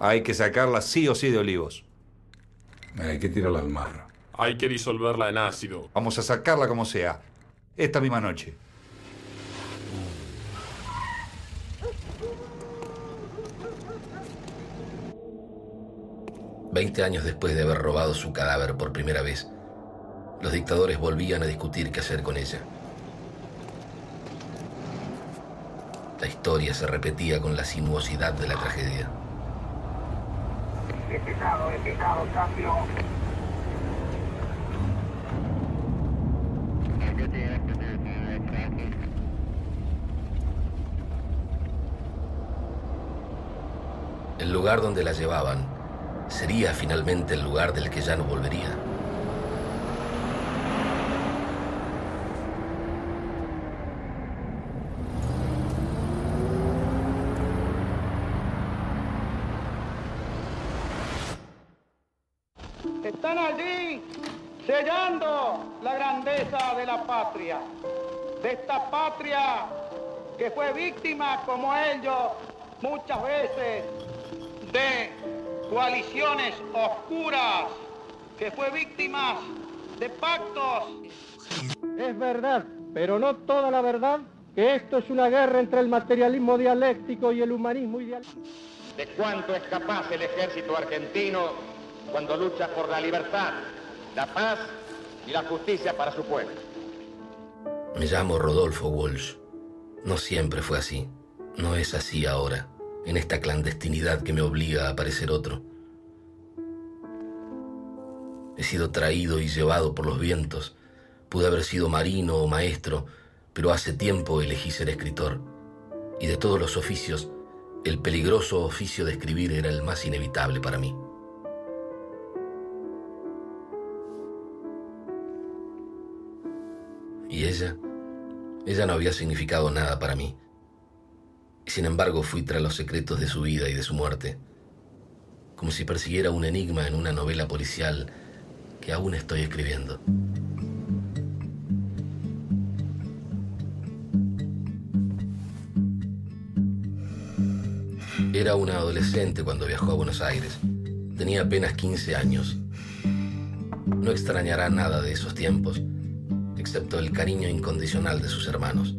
Hay que sacarla sí o sí de Olivos. Hay que tirarla al mar. Hay que disolverla en ácido. Vamos a sacarla como sea. Esta misma noche. Veinte años después de haber robado su cadáver por primera vez, los dictadores volvían a discutir qué hacer con ella. La historia se repetía con la sinuosidad de la tragedia. He pecado, cambio. El lugar donde la llevaban sería finalmente el lugar del que ya no volvería. Están allí sellando la grandeza de la patria, de esta patria que fue víctima, como ellos, muchas veces de coaliciones oscuras, que fue víctima de pactos. Es verdad, pero no toda la verdad, que esto es una guerra entre el materialismo dialéctico y el humanismo idealista. De cuánto es capaz el ejército argentino cuando lucha por la libertad, la paz y la justicia para su pueblo. Me llamo Rodolfo Walsh. No siempre fue así. No es así ahora, en esta clandestinidad que me obliga a parecer otro. He sido traído y llevado por los vientos. Pude haber sido marino o maestro, pero hace tiempo elegí ser escritor. Y de todos los oficios, el peligroso oficio de escribir era el más inevitable para mí. Y ella no había significado nada para mí. Y sin embargo fui tras los secretos de su vida y de su muerte, como si persiguiera un enigma en una novela policial que aún estoy escribiendo. Era una adolescente cuando viajó a Buenos Aires. Tenía apenas 15 años. No extrañará nada de esos tiempos, excepto el cariño incondicional de sus hermanos.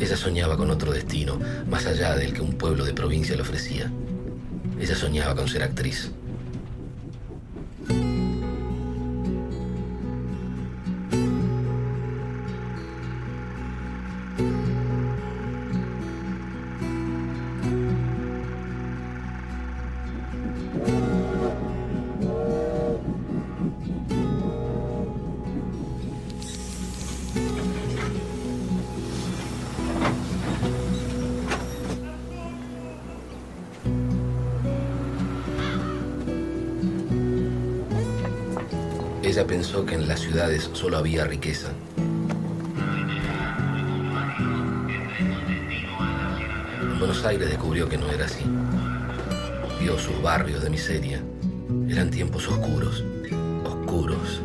Ella soñaba con otro destino, más allá del que un pueblo de provincia le ofrecía. Ella soñaba con ser actriz. Ella pensó que en las ciudades solo había riqueza. En Buenos Aires descubrió que no era así. Vio sus barrios de miseria. Eran tiempos oscuros, oscuros.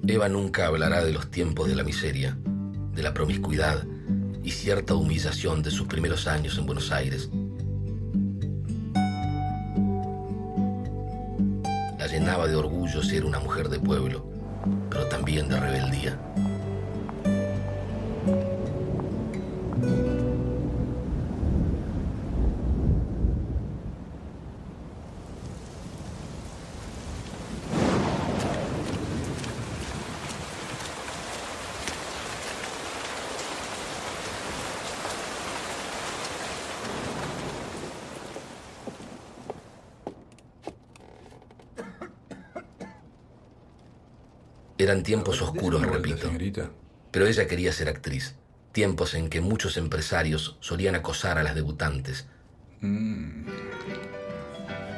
Eva nunca hablará de los tiempos de la miseria, de la promiscuidad y cierta humillación de sus primeros años en Buenos Aires. La llenaba de orgullo ser una mujer de pueblo, pero también de rebeldía. Eran tiempos oscuros, Vuelta, repito. señorita. Pero ella quería ser actriz. Tiempos en que muchos empresarios solían acosar a las debutantes. Un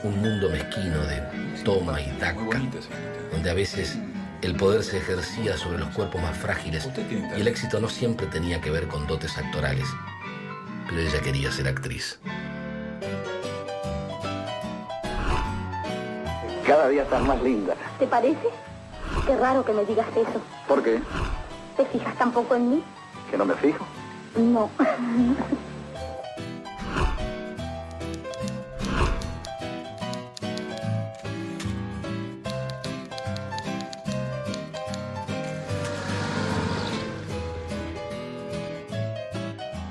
mundo mezquino de toma y Muy daca, bonita, señorita. donde a veces el poder se ejercía sobre los cuerpos más frágiles Usted tiene y el talento. éxito no siempre tenía que ver con dotes actorales. Pero ella quería ser actriz. Cada día estás más linda. ¿Te parece? Qué raro que me digas eso. ¿Por qué? ¿Te fijas tampoco en mí? ¿Que no me fijo? No.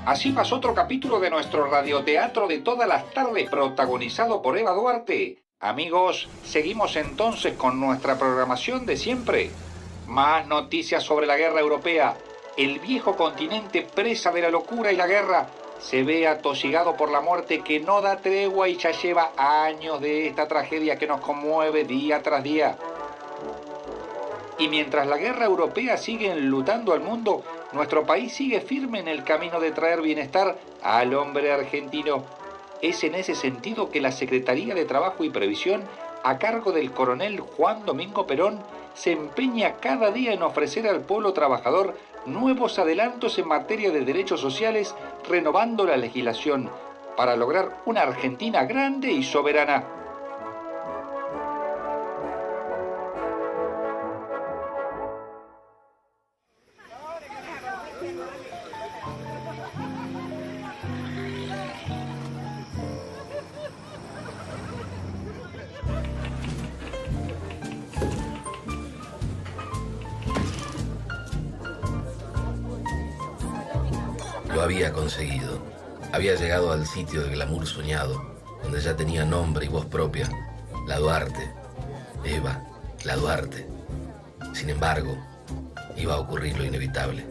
Así pasó otro capítulo de nuestro radioteatro de todas las tardes protagonizado por Eva Duarte. Amigos, seguimos entonces con nuestra programación de siempre. Más noticias sobre la guerra europea. El viejo continente, presa de la locura y la guerra, se ve atosigado por la muerte que no da tregua y ya lleva años de esta tragedia que nos conmueve día tras día. Y mientras la guerra europea sigue enlutando al mundo, nuestro país sigue firme en el camino de traer bienestar al hombre argentino. Es en ese sentido que la Secretaría de Trabajo y Previsión, a cargo del coronel Juan Domingo Perón, se empeña cada día en ofrecer al pueblo trabajador nuevos adelantos en materia de derechos sociales, renovando la legislación para lograr una Argentina grande y soberana. Lo había conseguido. Había llegado al sitio del glamour soñado, donde ya tenía nombre y voz propia. La Duarte. Eva, la Duarte. Sin embargo, iba a ocurrir lo inevitable.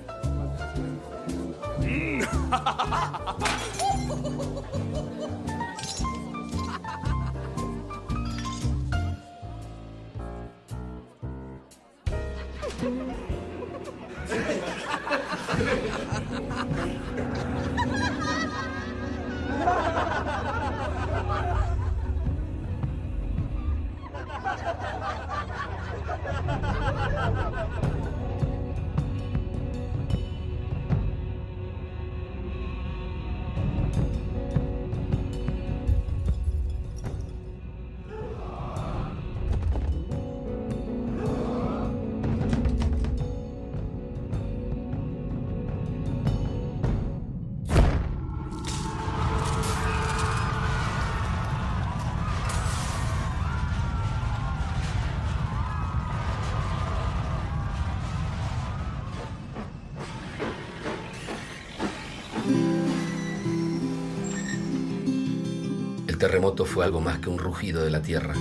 El terremoto fue algo más que un rugido de la tierra.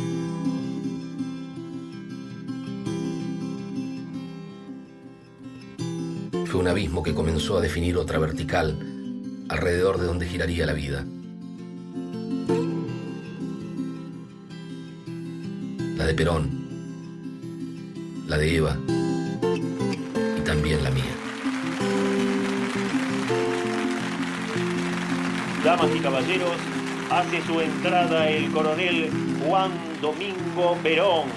Fue un abismo que comenzó a definir otra vertical alrededor de donde giraría la vida. La de Perón, la de Eva y también la mía. Damas y caballeros, hace su entrada el coronel Juan Domingo Perón.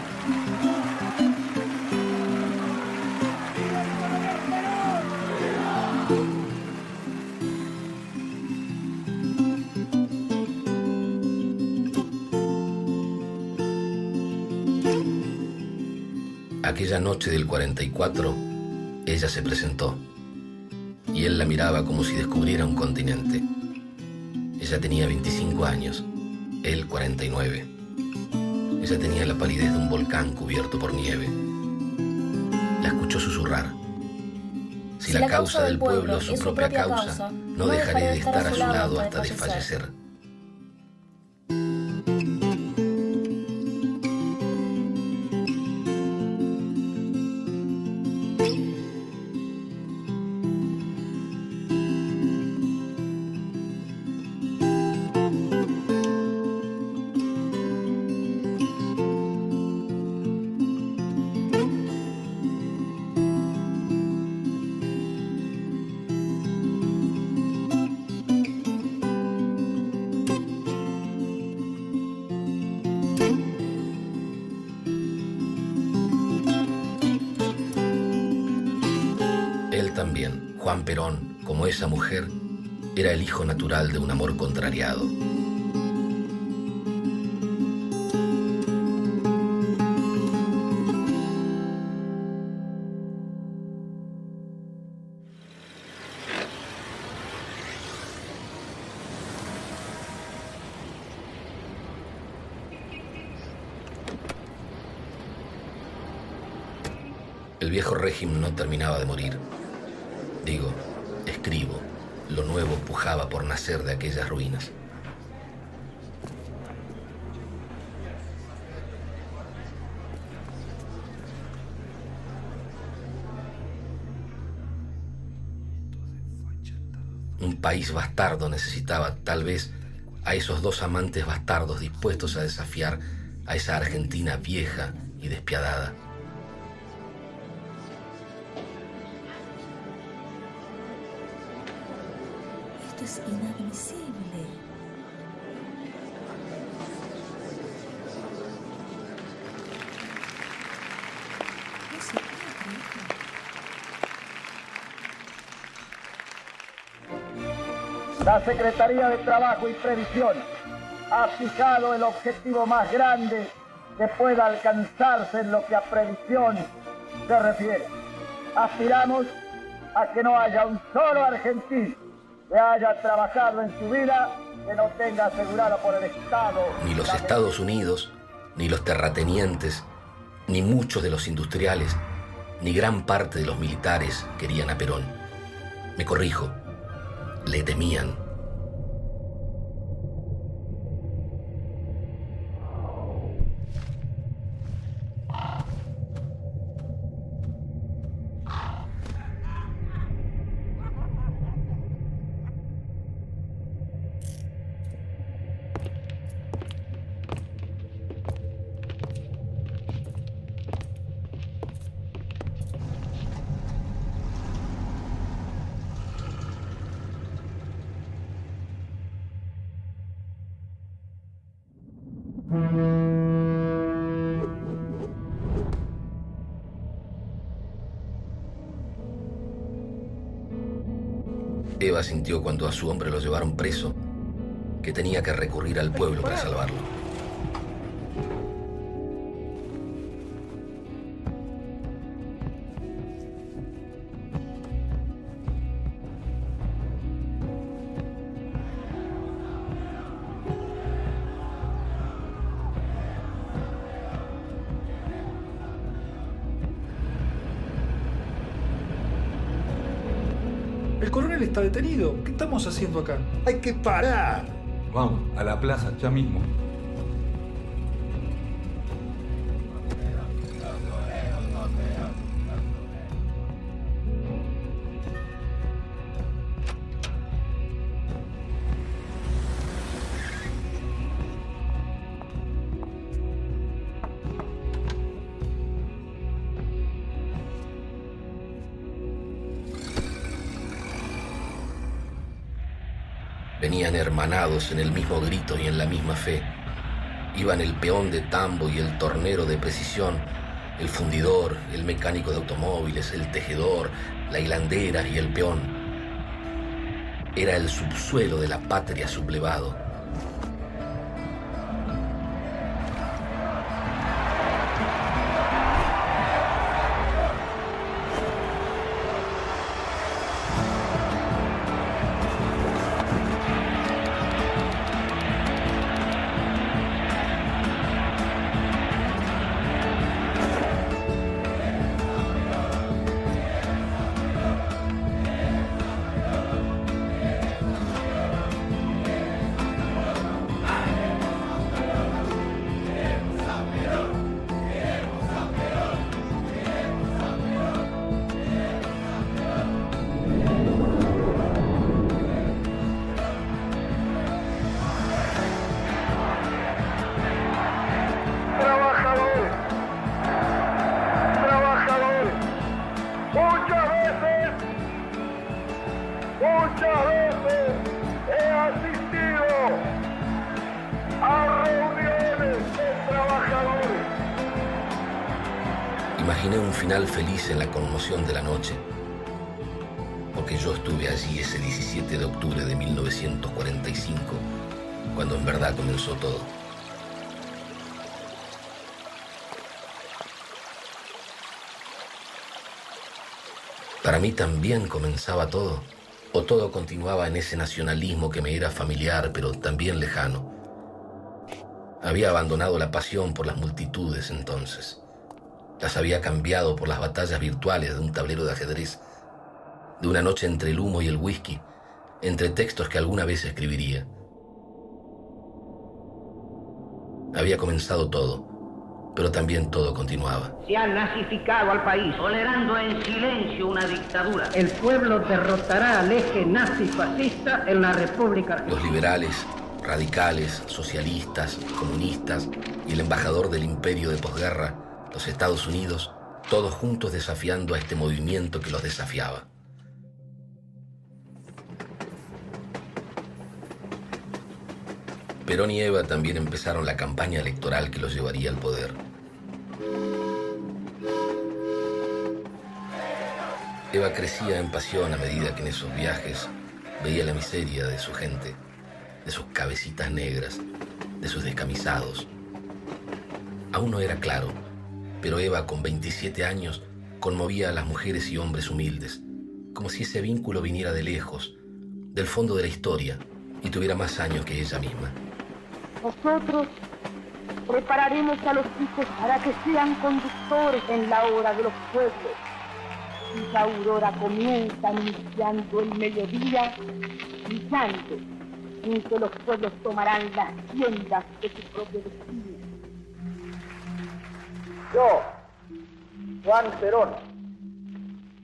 Aquella noche del 44, ella se presentó y él la miraba como si descubriera un continente. Ella tenía 25 años, él 49. Ella tenía la palidez de un volcán cubierto por nieve. La escuchó susurrar: si la causa del pueblo es su propia causa, no dejaré de estar a su lado hasta desfallecer. también. Juan Perón, como esa mujer, era el hijo natural de un amor contrariado. El viejo régimen no terminaba de morir. Digo, escribo, lo nuevo pujaba por nacer de aquellas ruinas. Un país bastardo necesitaba, tal vez, a esos dos amantes bastardos dispuestos a desafiar a esa Argentina vieja y despiadada. Esto es inadmisible. No se puede creer. La Secretaría de Trabajo y Previsión ha fijado el objetivo más grande que pueda alcanzarse en lo que a previsión se refiere. Aspiramos a que no haya un solo argentino que haya trabajado en su vida que no tenga asegurado por el Estado. Ni los Estados Unidos, ni los terratenientes, ni muchos de los industriales, ni gran parte de los militares querían a Perón. Me corrijo, le temían. Eva sintió cuando a su hombre lo llevaron preso que tenía que recurrir al pueblo para salvarlo. El coronel está detenido. ¿Qué estamos haciendo acá? ¡Hay que parar! Vamos, a la plaza, ya mismo. Venían hermanados en el mismo grito y en la misma fe. Iban el peón de tambo y el tornero de precisión, el fundidor, el mecánico de automóviles, el tejedor, la hilandera y el peón. Era el subsuelo de la patria sublevado. Muchas veces he asistido a reuniones de trabajadores. Imaginé un final feliz en la conmoción de la noche. creo que yo estuve allí ese 17 de octubre de 1945, cuando en verdad comenzó todo. Para mí también comenzaba todo, o todo continuaba en ese nacionalismo que me era familiar, pero también lejano. Había abandonado la pasión por las multitudes entonces. Las había cambiado por las batallas virtuales de un tablero de ajedrez, de una noche entre el humo y el whisky, entre textos que alguna vez escribiría. Había comenzado todo, pero también todo continuaba. Se ha nazificado al país, tolerando en silencio una dictadura. El pueblo derrotará al eje nazi-fascista en la República. Los liberales, radicales, socialistas, comunistas y el embajador del imperio de posguerra, los Estados Unidos, todos juntos desafiando a este movimiento que los desafiaba. Perón y Eva también empezaron la campaña electoral que los llevaría al poder. Eva crecía en pasión a medida que en esos viajes veía la miseria de su gente, de sus cabecitas negras, de sus descamisados. Aún no era claro, pero Eva, con 27 años, conmovía a las mujeres y hombres humildes, como si ese vínculo viniera de lejos, del fondo de la historia, y tuviera más años que ella misma. Nosotros prepararemos a los hijos para que sean conductores en la hora de los pueblos. Y la aurora comienza anunciando el mediodía, brillando, en que los pueblos tomarán las riendas de su propio destino. Yo, Juan Perón,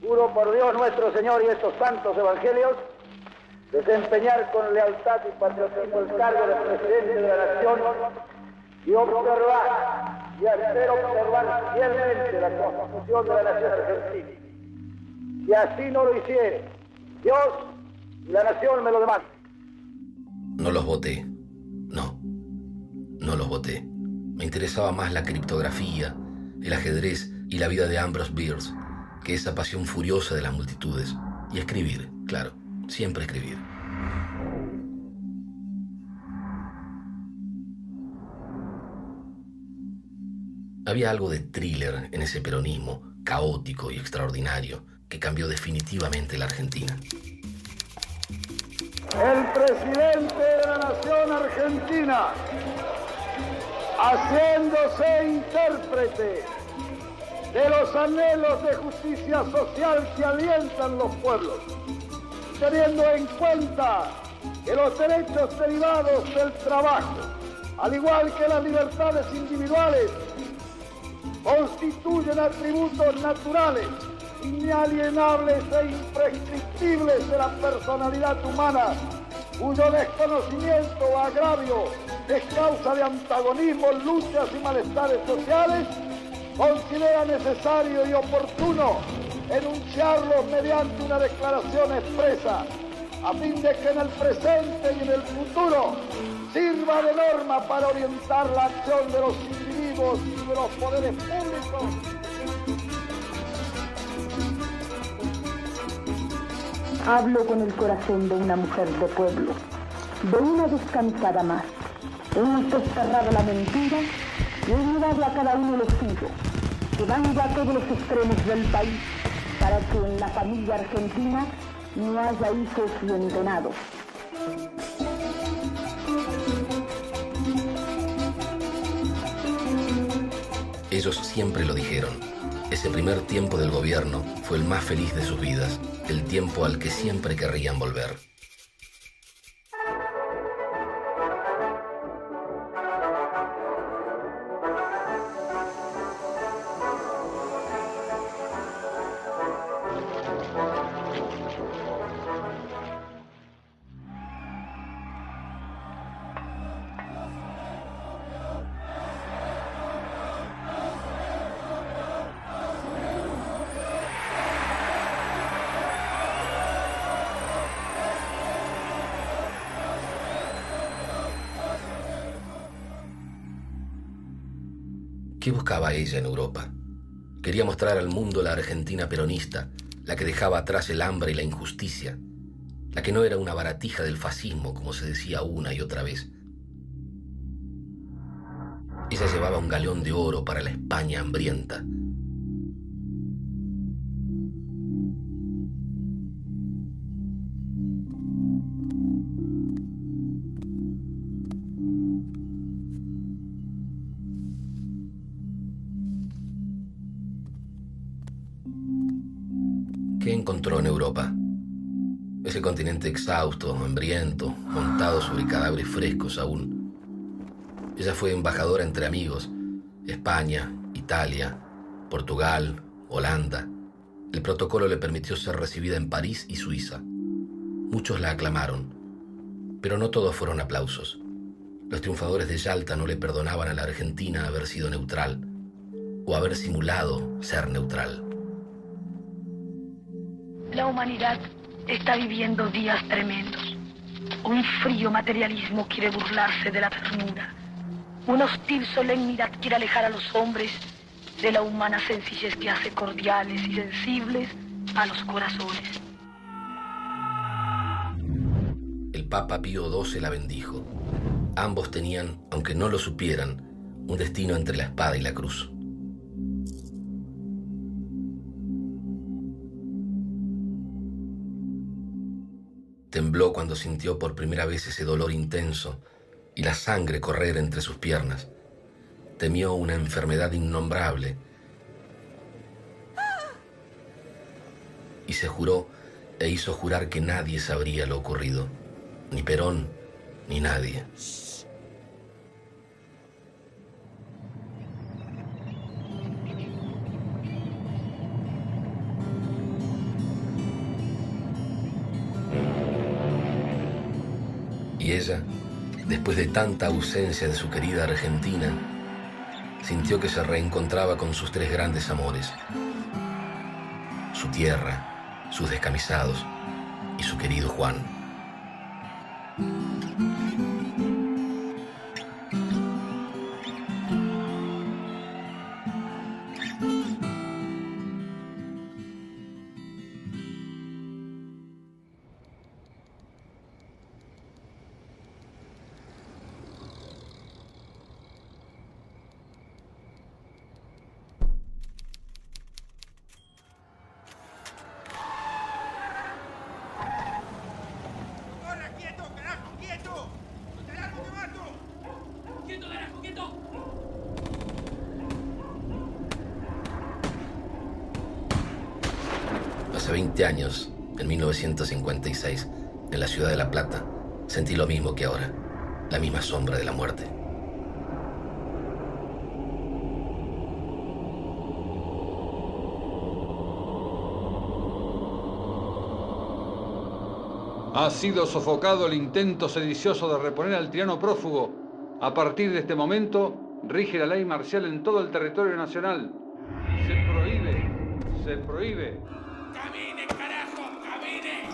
juro por Dios nuestro Señor y estos santos evangelios, desempeñar con lealtad y patriotismo el cargo de presidente de la nación y observar y hacer observar fielmente la Constitución de la nación argentina. Si así no lo hiciere, Dios y la nación me lo demandan. No los voté. No los voté. Me interesaba más la criptografía, el ajedrez y la vida de Ambrose Bierce que esa pasión furiosa de las multitudes. Y escribir, claro, siempre escribir. Había algo de thriller en ese peronismo caótico y extraordinario que cambió definitivamente la Argentina. El presidente de la nación argentina, haciéndose intérprete de los anhelos de justicia social que alientan los pueblos, teniendo en cuenta que los derechos derivados del trabajo, al igual que las libertades individuales, constituyen atributos naturales, inalienables e imprescriptibles de la personalidad humana, cuyo desconocimiento o agravio es causa de antagonismos, luchas y malestares sociales, considera necesario y oportuno enunciarlos mediante una declaración expresa, a fin de que en el presente y en el futuro sirva de norma para orientar la acción de los individuos y de los poderes públicos. Hablo con el corazón de una mujer de pueblo, de una descansada más. Hemos desterrado la mentira y ayudado a cada uno lo suyo, llevando a todos los extremos del país para que en la familia argentina no haya hijos vientenados. Ellos siempre lo dijeron. Ese primer tiempo del gobierno fue el más feliz de sus vidas, el tiempo al que siempre querrían volver. ¿Qué buscaba ella en Europa? Quería mostrar al mundo la Argentina peronista, la que dejaba atrás el hambre y la injusticia, la que no era una baratija del fascismo, como se decía una y otra vez. Ella llevaba un galeón de oro para la España hambrienta. ¿Qué encontró en Europa? Ese continente exhausto, hambriento, montado sobre cadáveres frescos aún. Ella fue embajadora entre amigos: España, Italia, Portugal, Holanda. El protocolo le permitió ser recibida en París y Suiza. Muchos la aclamaron, pero no todos fueron aplausos. Los triunfadores de Yalta no le perdonaban a la Argentina haber sido neutral, o haber simulado ser neutral. La humanidad está viviendo días tremendos. Un frío materialismo quiere burlarse de la ternura. Una hostil solemnidad quiere alejar a los hombres de la humana sencillez que hace cordiales y sensibles a los corazones. El Papa Pío XII la bendijo. Ambos tenían, aunque no lo supieran, un destino entre la espada y la cruz. Tembló cuando sintió por primera vez ese dolor intenso y la sangre correr entre sus piernas. Temió una enfermedad innombrable y se juró e hizo jurar que nadie sabría lo ocurrido, ni Perón, ni nadie. Y ella, después de tanta ausencia de su querida Argentina, sintió que se reencontraba con sus tres grandes amores: su tierra, sus descamisados y su querido Juan. Hace 20 años, en 1956, en la ciudad de La Plata, sentí lo mismo que ahora, la misma sombra de la muerte. Ha sido sofocado el intento sedicioso de reponer al tirano prófugo. A partir de este momento, rige la ley marcial en todo el territorio nacional. Se prohíbe. ¡Camine, carajo! ¡Camine!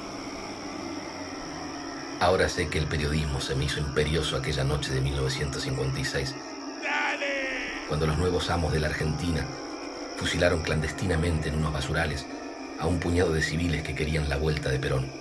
Ahora sé que el periodismo se me hizo imperioso aquella noche de 1956. ¡Dale! Cuando los nuevos amos de la Argentina fusilaron clandestinamente en unos basurales a un puñado de civiles que querían la vuelta de Perón.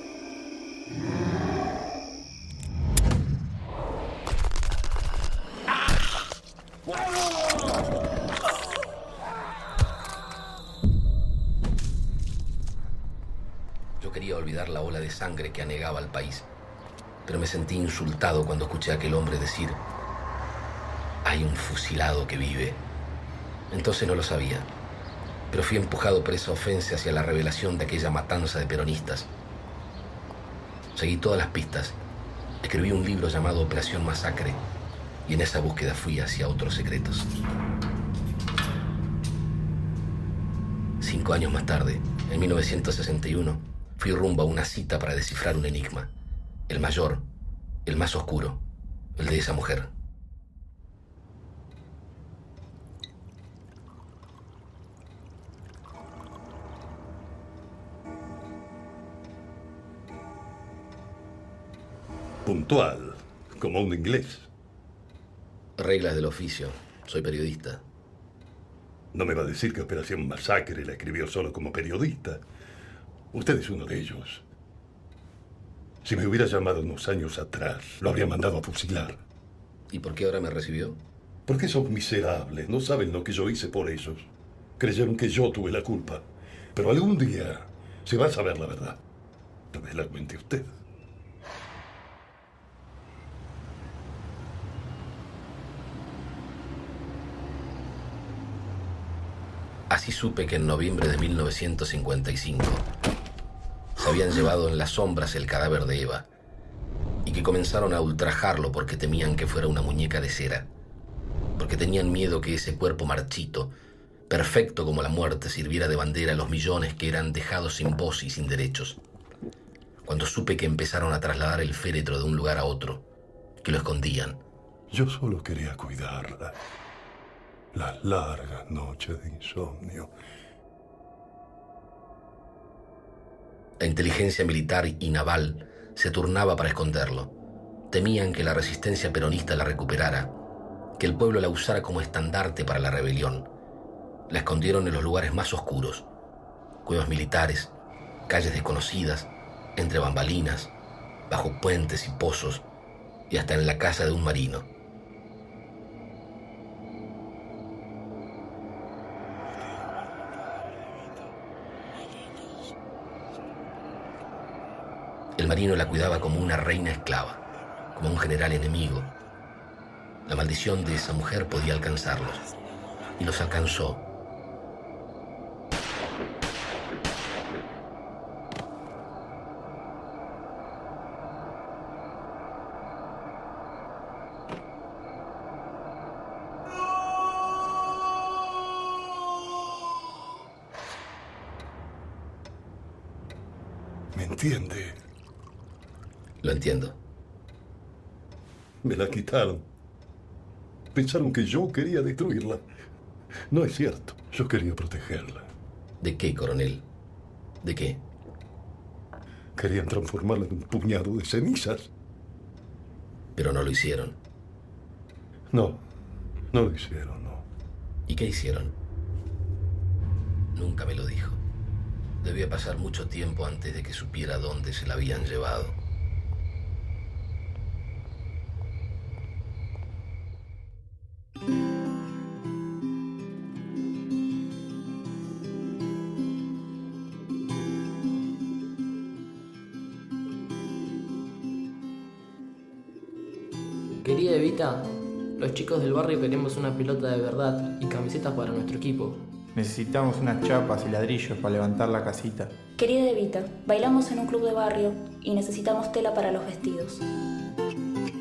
Yo quería olvidar la ola de sangre que anegaba al país, pero me sentí insultado cuando escuché a aquel hombre decir: hay un fusilado que vive. Entonces no lo sabía, pero fui empujado por esa ofensa hacia la revelación de aquella matanza de peronistas. Seguí todas las pistas, escribí un libro llamado Operación Masacre, y en esa búsqueda fui hacia otros secretos. 5 años más tarde, en 1961, fui rumbo a una cita para descifrar un enigma, el mayor, el más oscuro, el de esa mujer. Puntual, como un inglés. Reglas del oficio. Soy periodista. No me va a decir que Operación Masacre la escribió solo como periodista. Usted es uno de ellos. Si me hubiera llamado unos años atrás, lo habría mandado a fusilar. ¿Y por qué ahora me recibió? Porque son miserables, no saben lo que yo hice por ellos. Creyeron que yo tuve la culpa. Pero algún día se va a saber la verdad. Tal vez la cuente usted. Así supe que en noviembre de 1955 se habían llevado en las sombras el cadáver de Eva y que comenzaron a ultrajarlo porque temían que fuera una muñeca de cera, porque tenían miedo que ese cuerpo marchito, perfecto como la muerte, sirviera de bandera a los millones que eran dejados sin voz y sin derechos. Cuando supe que empezaron a trasladar el féretro de un lugar a otro, que lo escondían. Yo solo quería cuidarla. Las largas noches de insomnio. La inteligencia militar y naval se turnaba para esconderlo. Temían que la resistencia peronista la recuperara, que el pueblo la usara como estandarte para la rebelión. La escondieron en los lugares más oscuros, cuevas militares, calles desconocidas, entre bambalinas, bajo puentes y pozos, y hasta en la casa de un marino. El marino la cuidaba como una reina esclava, como un general enemigo. La maldición de esa mujer podía alcanzarlos, y los alcanzó. ¿Me entiende? Lo entiendo. Me la quitaron. Pensaron que yo quería destruirla. No es cierto. Yo quería protegerla. ¿De qué, coronel? ¿De qué? Querían transformarla en un puñado de cenizas. Pero no lo hicieron. No, no lo hicieron, no. ¿Y qué hicieron? Nunca me lo dijo. Debía pasar mucho tiempo antes de que supiera dónde se la habían llevado. Querida Evita, los chicos del barrio queremos una pelota de verdad y camisetas para nuestro equipo. Necesitamos unas chapas y ladrillos para levantar la casita. Querida Evita, bailamos en un club de barrio y necesitamos tela para los vestidos.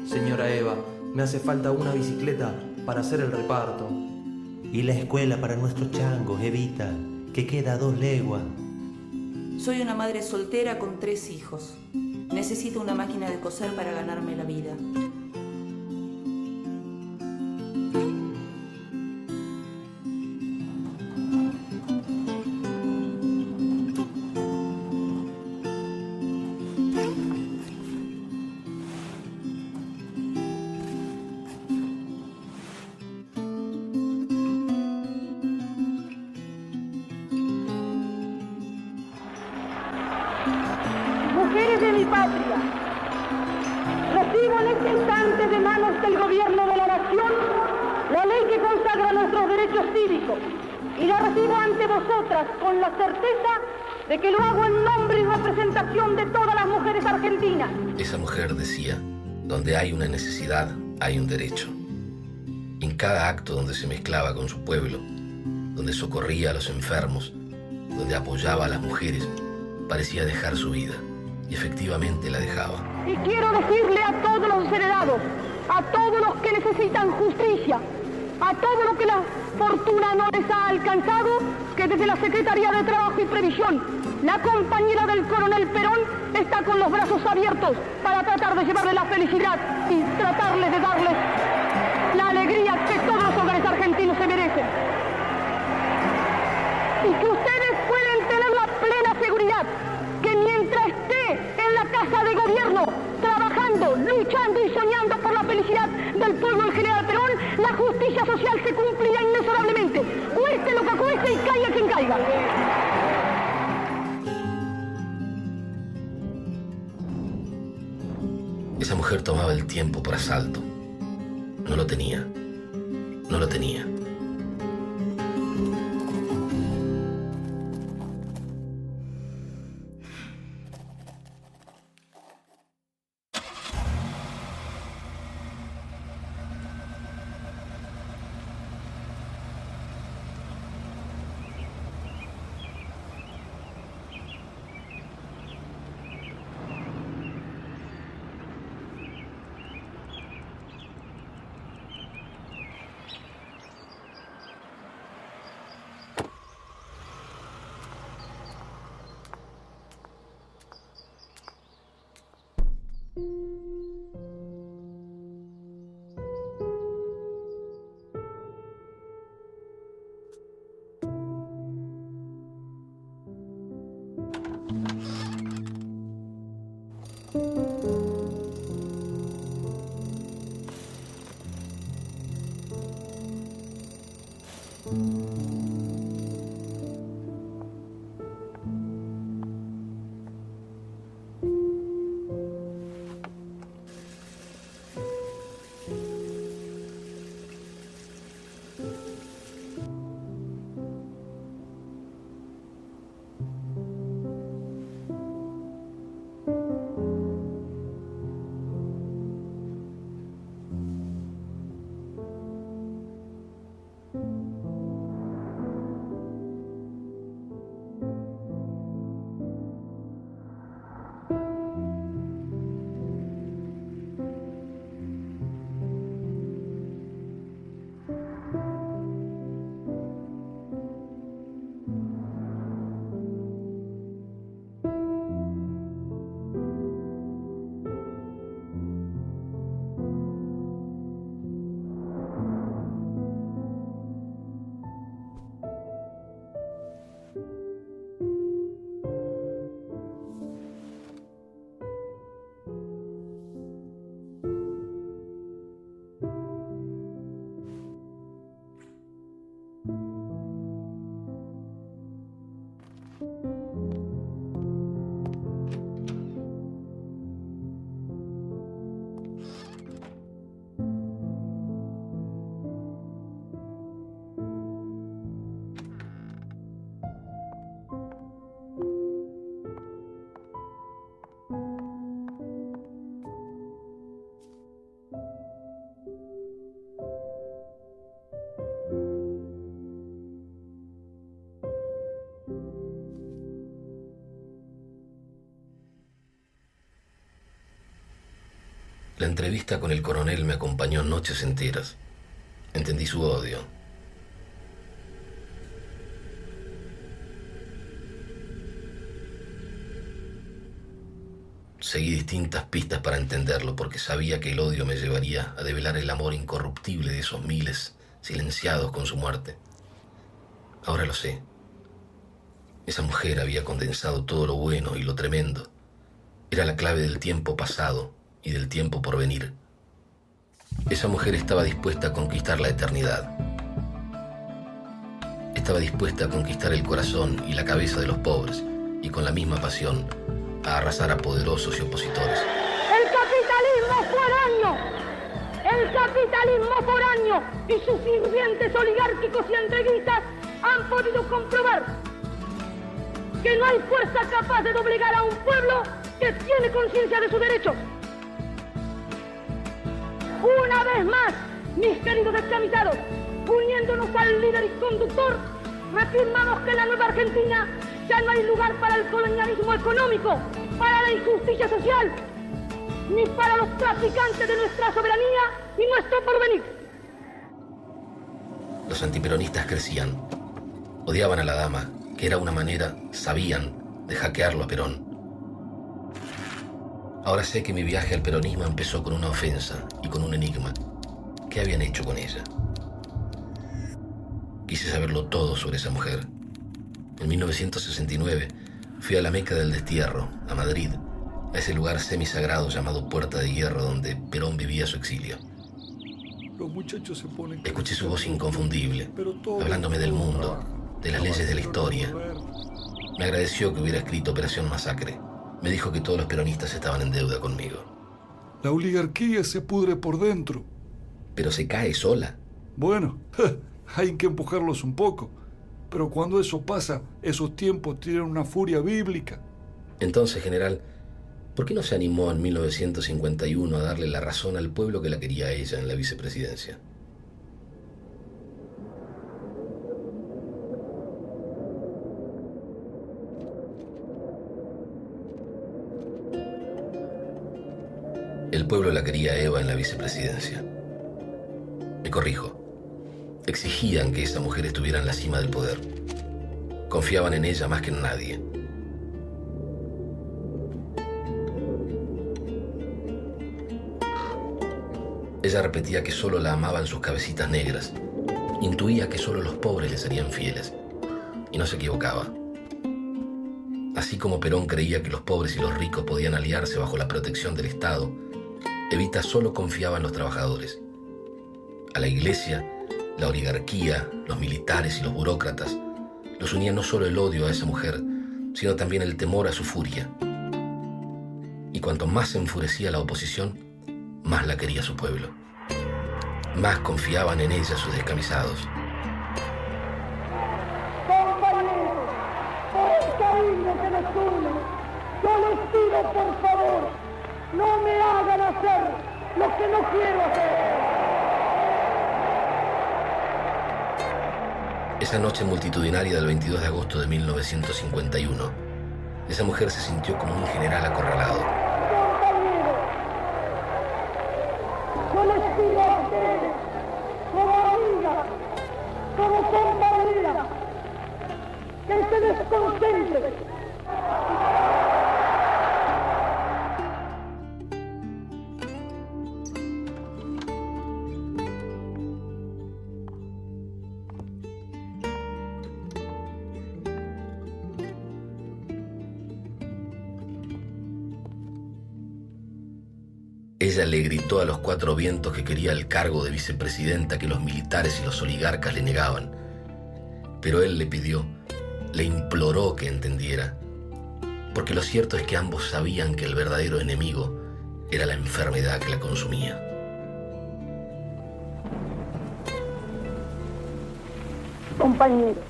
Señora Eva, me hace falta una bicicleta para hacer el reparto. Y la escuela para nuestros changos, Evita, que queda a 2 leguas. Soy una madre soltera con 3 hijos. Necesito una máquina de coser para ganarme la vida. Mujeres de mi patria, recibo en este instante de manos del gobierno de la nación la ley que consagra nuestros derechos cívicos y la recibo ante vosotras con la certeza de que lo hago en nombre y representación de todas las mujeres argentinas. Esa mujer decía, donde hay una necesidad, hay un derecho. En cada acto donde se mezclaba con su pueblo, donde socorría a los enfermos, donde apoyaba a las mujeres, parecía dejar su vida. Y efectivamente la dejaba. Y quiero decirle a todos los desheredados, a todos los que necesitan justicia, a todos los que la fortuna no les ha alcanzado, que desde la Secretaría de Trabajo y Previsión, la compañera del coronel Perón está con los brazos abiertos para tratar de llevarles la felicidad y tratarles de darles la alegría que todos los hogares argentinos se merecen. Y que ustedes pueden tener la plena seguridad que mientras esté en la casa de gobierno, trabajando, luchando y soñando por la felicidad del pueblo del general Perón, la justicia social se cumplirá inexorablemente, cueste lo que cueste y caiga quien caiga. mujer tomaba el tiempo por asalto. No lo tenía. No lo tenía. La entrevista con el coronel me acompañó noches enteras. Entendí su odio. Seguí distintas pistas para entenderlo, porque sabía que el odio me llevaría a develar el amor incorruptible de esos miles silenciados con su muerte. Ahora lo sé. Esa mujer había condensado todo lo bueno y lo tremendo. Era la clave del tiempo pasado y del tiempo por venir. Esa mujer estaba dispuesta a conquistar la eternidad. Estaba dispuesta a conquistar el corazón y la cabeza de los pobres, y con la misma pasión a arrasar a poderosos y opositores. ¡El capitalismo foráneo! El capitalismo foráneo y sus sirvientes oligárquicos y entreguistas han podido comprobar que no hay fuerza capaz de doblegar a un pueblo que tiene conciencia de sus derechos. Una vez más, mis queridos descamisados, uniéndonos al líder y conductor, reafirmamos que en la nueva Argentina ya no hay lugar para el colonialismo económico, para la injusticia social, ni para los traficantes de nuestra soberanía y nuestro porvenir. Los antiperonistas crecían. Odiaban a la dama, que era una manera, sabían, de hackearlo a Perón. Ahora sé que mi viaje al peronismo empezó con una ofensa y con un enigma. ¿Qué habían hecho con ella? Quise saberlo todo sobre esa mujer. En 1969 fui a la Meca del Destierro, a Madrid, a ese lugar semisagrado llamado Puerta de Hierro, donde Perón vivía su exilio. Los muchachos se ponen... Escuché su voz inconfundible, hablándome del mundo, de las leyes de la historia. Me agradeció que hubiera escrito Operación Masacre. Me dijo que todos los peronistas estaban en deuda conmigo. La oligarquía se pudre por dentro. Pero se cae sola. Bueno, hay que empujarlos un poco. Pero cuando eso pasa, esos tiempos tienen una furia bíblica. Entonces, general, ¿por qué no se animó en 1951 a darle la razón al pueblo que la quería a ella en la vicepresidencia? El pueblo la quería a Eva en la vicepresidencia. Me corrijo. Exigían que esa mujer estuviera en la cima del poder. Confiaban en ella más que en nadie. Ella repetía que solo la amaban sus cabecitas negras. Intuía que solo los pobres le serían fieles. Y no se equivocaba. Así como Perón creía que los pobres y los ricos podían aliarse bajo la protección del Estado, Evita solo confiaba en los trabajadores. A la iglesia, la oligarquía, los militares y los burócratas los unía no solo el odio a esa mujer, sino también el temor a su furia. Y cuanto más se enfurecía la oposición, más la quería su pueblo. Más confiaban en ella sus descamisados. Compañeros, por el cariño que nos une, yo les pido por favor, no me hagan hacer lo que no quiero hacer. Esa noche multitudinaria del 22 de agosto de 1951, esa mujer se sintió como un general acorralado. Compañeros, yo les pido a ustedes, como amigas, como compañeras, que se desconcentren. Ella le gritó a los cuatro vientos que quería el cargo de vicepresidenta que los militares y los oligarcas le negaban. Pero él le pidió, le imploró que entendiera, porque lo cierto es que ambos sabían que el verdadero enemigo era la enfermedad que la consumía. Compañeros,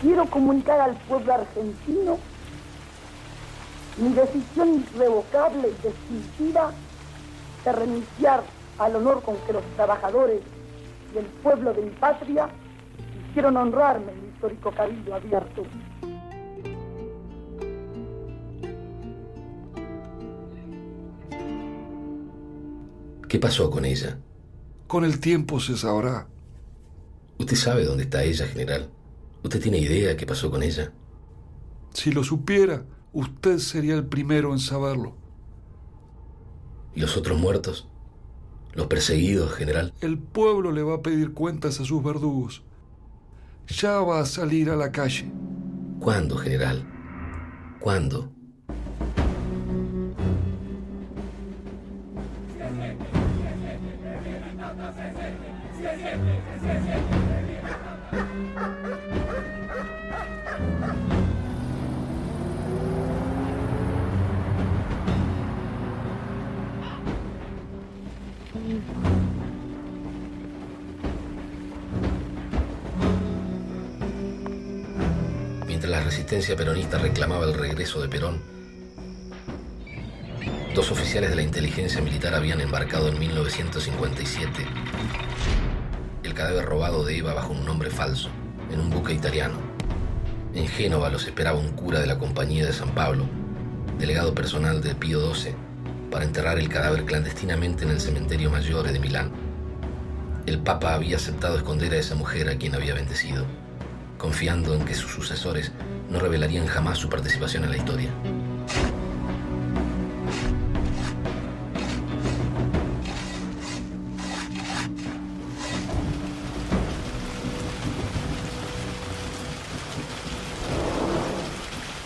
quiero comunicar al pueblo argentino mi decisión irrevocable y definitiva de renunciar al honor con que los trabajadores y el pueblo de mi patria quisieron honrarme en mi histórico cabildo abierto. ¿Qué pasó con ella? Con el tiempo se sabrá. ¿Usted sabe dónde está ella, general? ¿Usted tiene idea de qué pasó con ella? Si lo supiera, usted sería el primero en saberlo. ¿Y los otros muertos? ¿Los perseguidos, general? El pueblo le va a pedir cuentas a sus verdugos. Ya va a salir a la calle. ¿Cuándo, general? ¿Cuándo? Mientras la resistencia peronista reclamaba el regreso de Perón, dos oficiales de la inteligencia militar habían embarcado en 1957 el cadáver robado de Eva bajo un nombre falso, en un buque italiano. En Génova los esperaba un cura de la Compañía de San Pablo, delegado personal de Pío XII, para enterrar el cadáver clandestinamente en el cementerio Maggiore de Milán. El Papa había aceptado esconder a esa mujer a quien había bendecido, confiando en que sus sucesores no revelarían jamás su participación en la historia.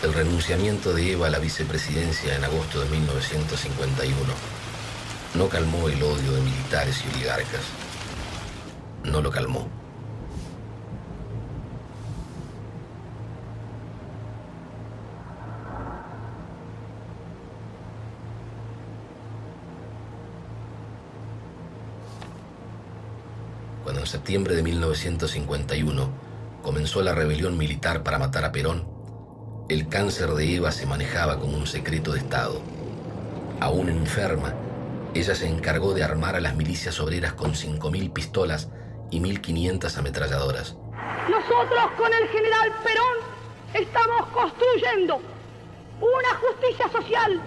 El renunciamiento de Eva a la vicepresidencia en agosto de 1951 no calmó el odio de militares y oligarcas. No lo calmó. en septiembre de 1951 comenzó la rebelión militar para matar a Perón, el cáncer de Eva se manejaba como un secreto de Estado. Aún enferma, ella se encargó de armar a las milicias obreras con 5.000 pistolas y 1.500 ametralladoras. Nosotros con el general Perón estamos construyendo una justicia social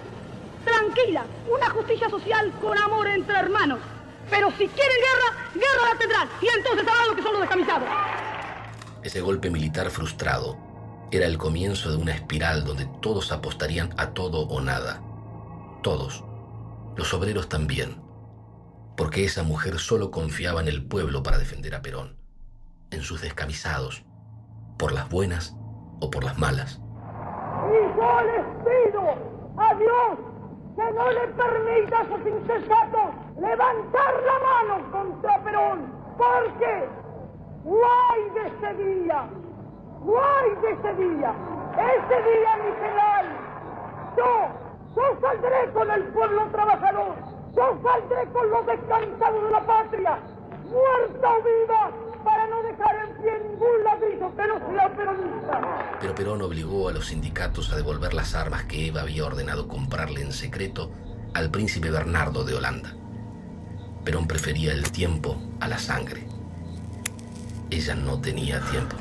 tranquila, una justicia social con amor entre hermanos. Pero si quieren guerra, guerra la tendrán. Y entonces sabrán lo que son los descamisados. Ese golpe militar frustrado era el comienzo de una espiral donde todos apostarían a todo o nada. Todos. Los obreros también. Porque esa mujer solo confiaba en el pueblo para defender a Perón. En sus descamisados. Por las buenas o por las malas. Y yo les pido a Dios que no le permita a esos insensatos levantar la mano contra Perón. Porque guay de ese día. Guay de ese día. Ese día, mi general, yo saldré con el pueblo trabajador. Yo saldré con los descansados de la patria, muerta o viva, para no dejar en pie ningún ladrillo que no sea peronista. Pero Perón obligó a los sindicatos a devolver las armas que Eva había ordenado comprarle en secreto al príncipe Bernardo de Holanda. Perón prefería el tiempo a la sangre. Ella no tenía tiempo.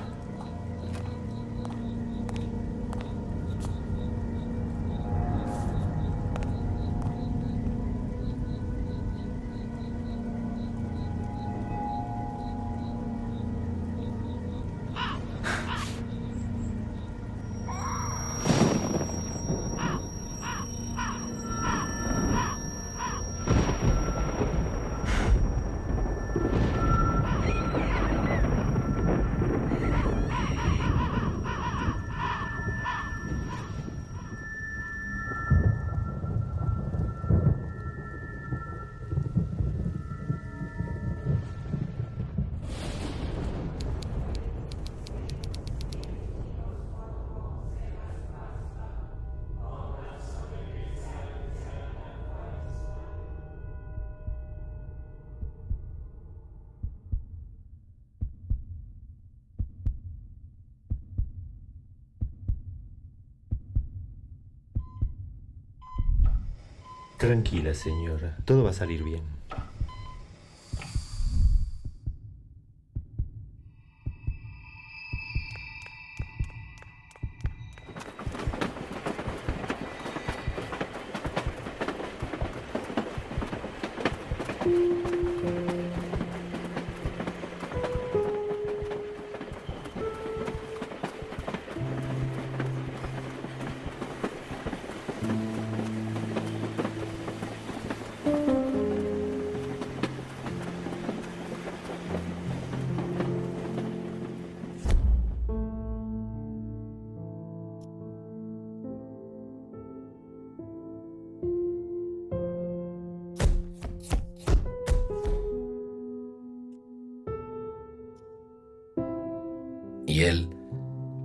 Tranquila, señora. Todo va a salir bien. Y él,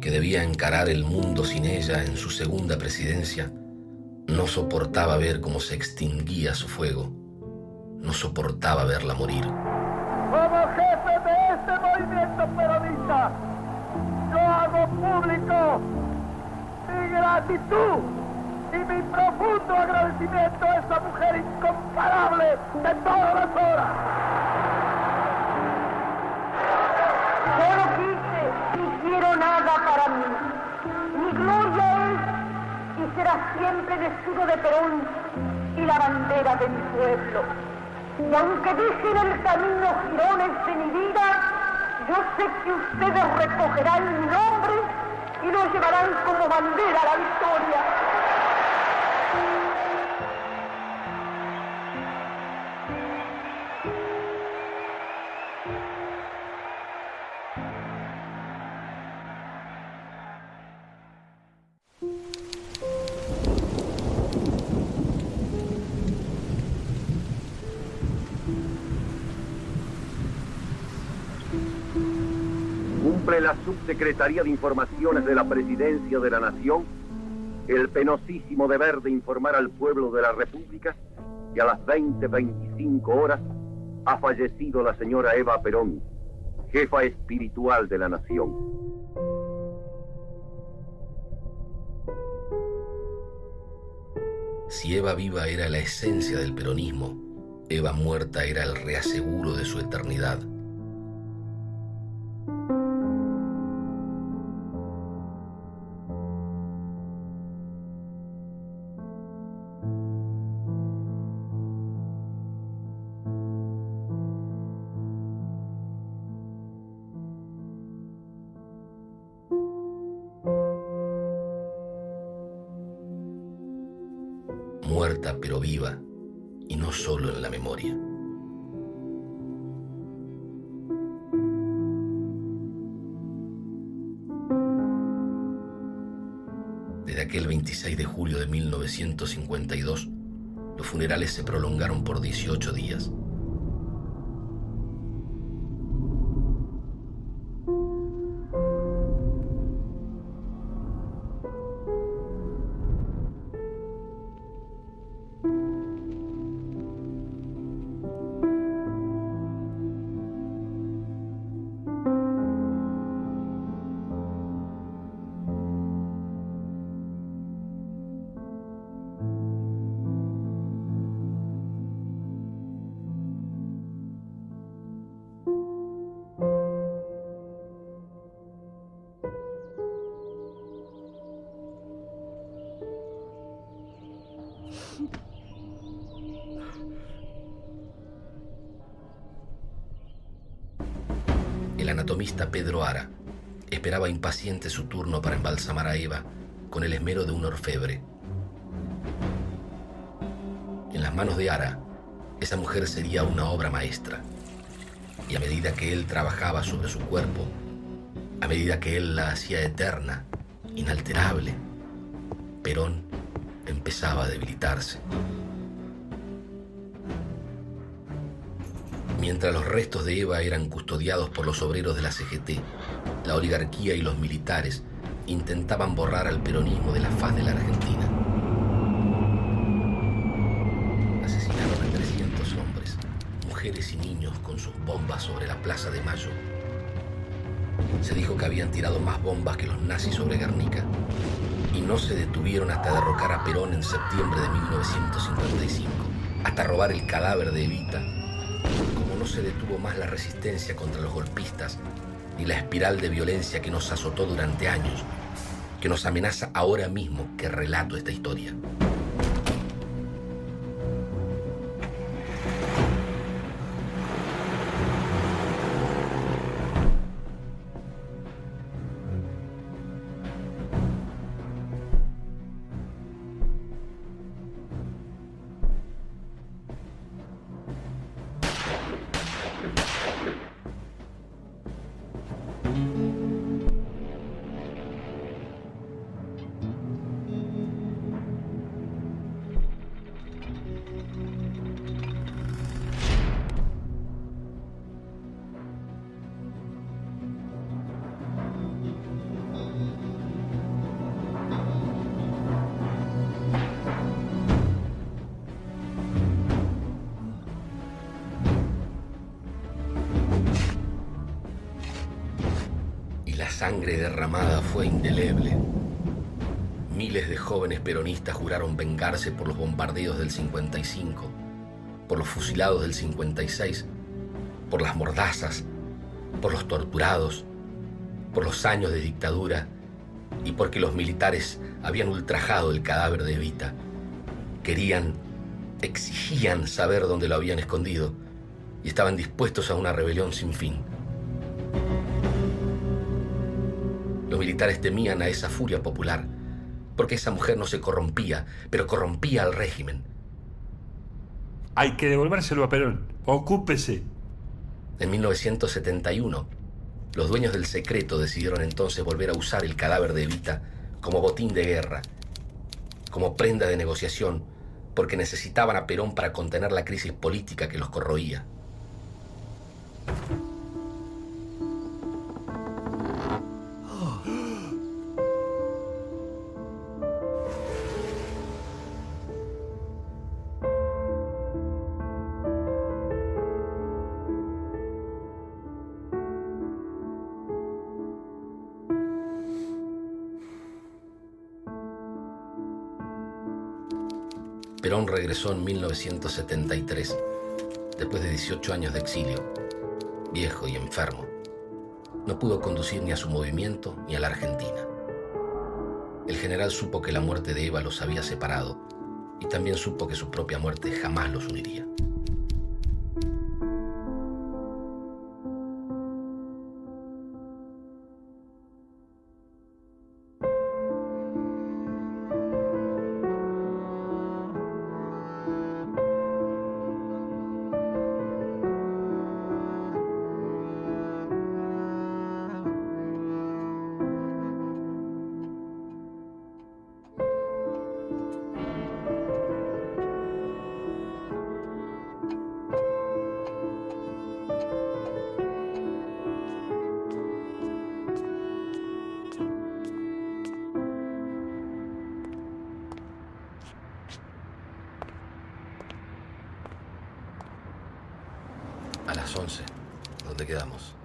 que debía encarar el mundo sin ella en su segunda presidencia, no soportaba ver cómo se extinguía su fuego. No soportaba verla morir. Como jefe de este movimiento peronista, yo hago público mi gratitud y mi profundo agradecimiento a esa mujer incomparable de todas las horas. Yo no quise ni quiero nada para mí. Mi gloria es y será siempre el escudo de Perón y la bandera de mi pueblo. Y aunque dicen el camino jirones de mi vida, yo sé que ustedes recogerán mi nombre y lo llevarán como bandera a la victoria. Cumple la Subsecretaría de Informaciones de la Presidencia de la Nación el penosísimo deber de informar al pueblo de la República que a las 20:25 horas ha fallecido la señora Eva Perón, jefa espiritual de la nación. Si Eva viva era la esencia del peronismo, Eva muerta era el reaseguro de su eternidad. Muerta pero viva, y no solo en la memoria. Desde aquel 26 de julio de 1952, los funerales se prolongaron por 18 días. El anatomista Pedro Ara esperaba impaciente su turno para embalsamar a Eva con el esmero de un orfebre. En las manos de Ara, esa mujer sería una obra maestra. Y a medida que él trabajaba sobre su cuerpo, a medida que él la hacía eterna, inalterable, Perón empezaba a debilitarse. Mientras los restos de Eva eran custodiados por los obreros de la CGT, la oligarquía y los militares intentaban borrar al peronismo de la faz de la Argentina. Asesinaron a 300 hombres, mujeres y niños con sus bombas sobre la Plaza de Mayo. Se dijo que habían tirado más bombas que los nazis sobre Guernica, y no se detuvieron hasta derrocar a Perón en septiembre de 1955, hasta robar el cadáver de Evita. No se detuvo más la resistencia contra los golpistas ni la espiral de violencia que nos azotó durante años, que nos amenaza ahora mismo que relato esta historia. La sangre derramada fue indeleble. Miles de jóvenes peronistas juraron vengarse por los bombardeos del 55, por los fusilados del 56, por las mordazas, por los torturados, por los años de dictadura y porque los militares habían ultrajado el cadáver de Evita. Querían, exigían saber dónde lo habían escondido y estaban dispuestos a una rebelión sin fin. Los militares temían a esa furia popular, porque esa mujer no se corrompía, pero corrompía al régimen. Hay que devolvérselo a Perón. Ocúpese. En 1971, los dueños del secreto decidieron entonces volver a usar el cadáver de Evita como botín de guerra, como prenda de negociación, porque necesitaban a Perón para contener la crisis política que los corroía. Perón regresó en 1973, después de 18 años de exilio, viejo y enfermo. No pudo conducir ni a su movimiento ni a la Argentina. El general supo que la muerte de Eva los había separado y también supo que su propia muerte jamás los uniría. A las 11, ¿dónde quedamos?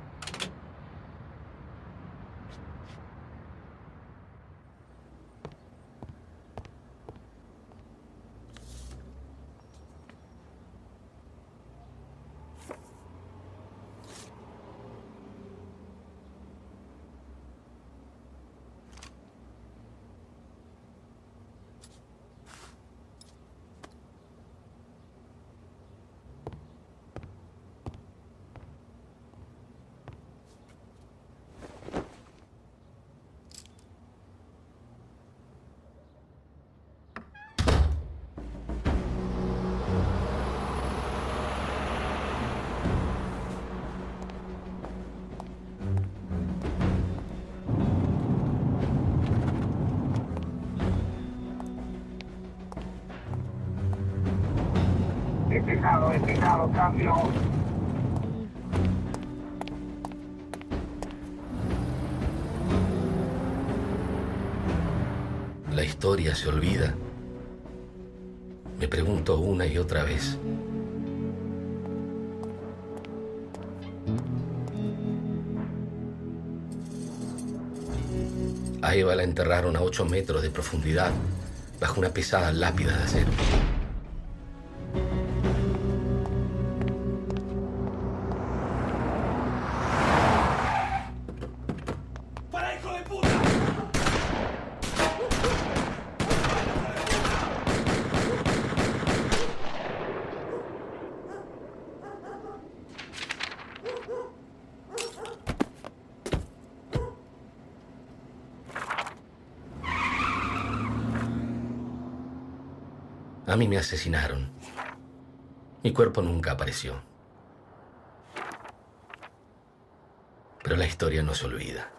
Despejado, cambio. ¿La historia se olvida? Me pregunto una y otra vez. A Eva la enterraron a 8 metros de profundidad, bajo una pesada lápida de acero. A mí me asesinaron. Mi cuerpo nunca apareció. Pero la historia no se olvida.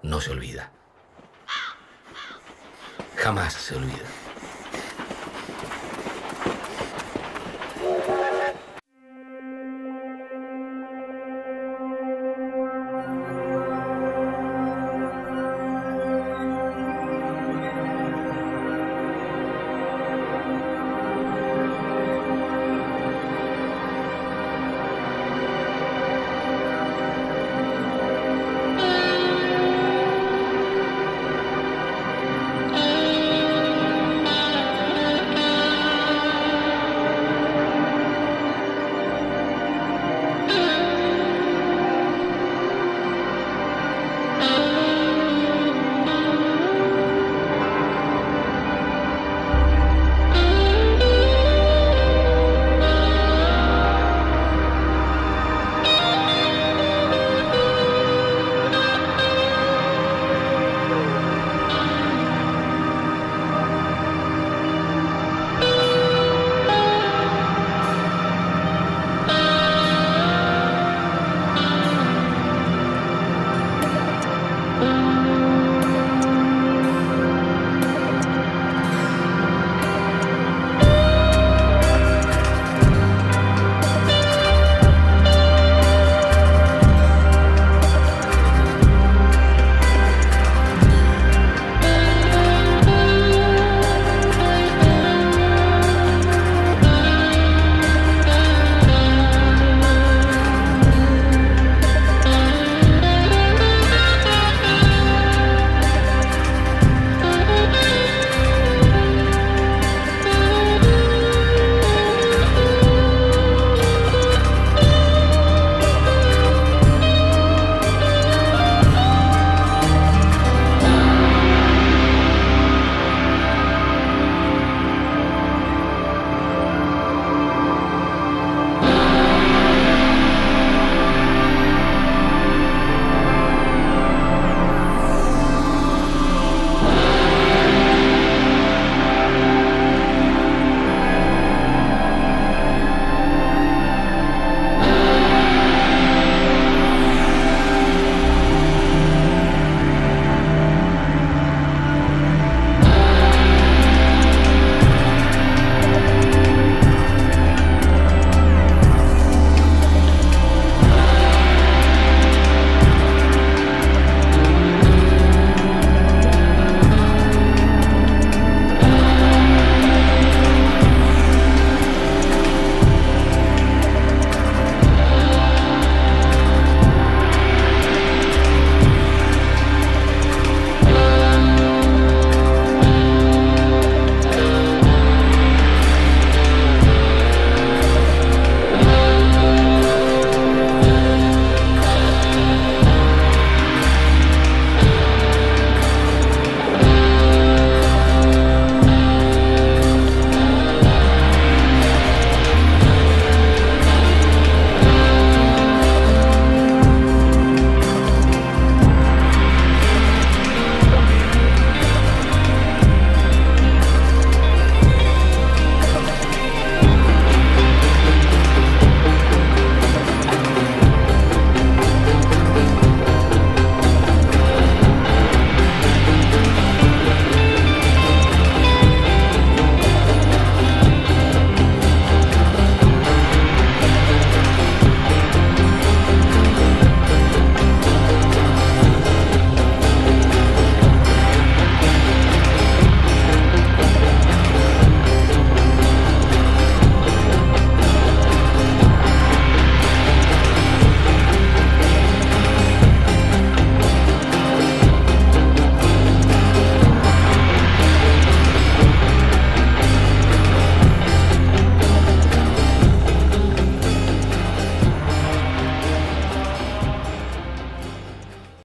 No se olvida. Jamás se olvida.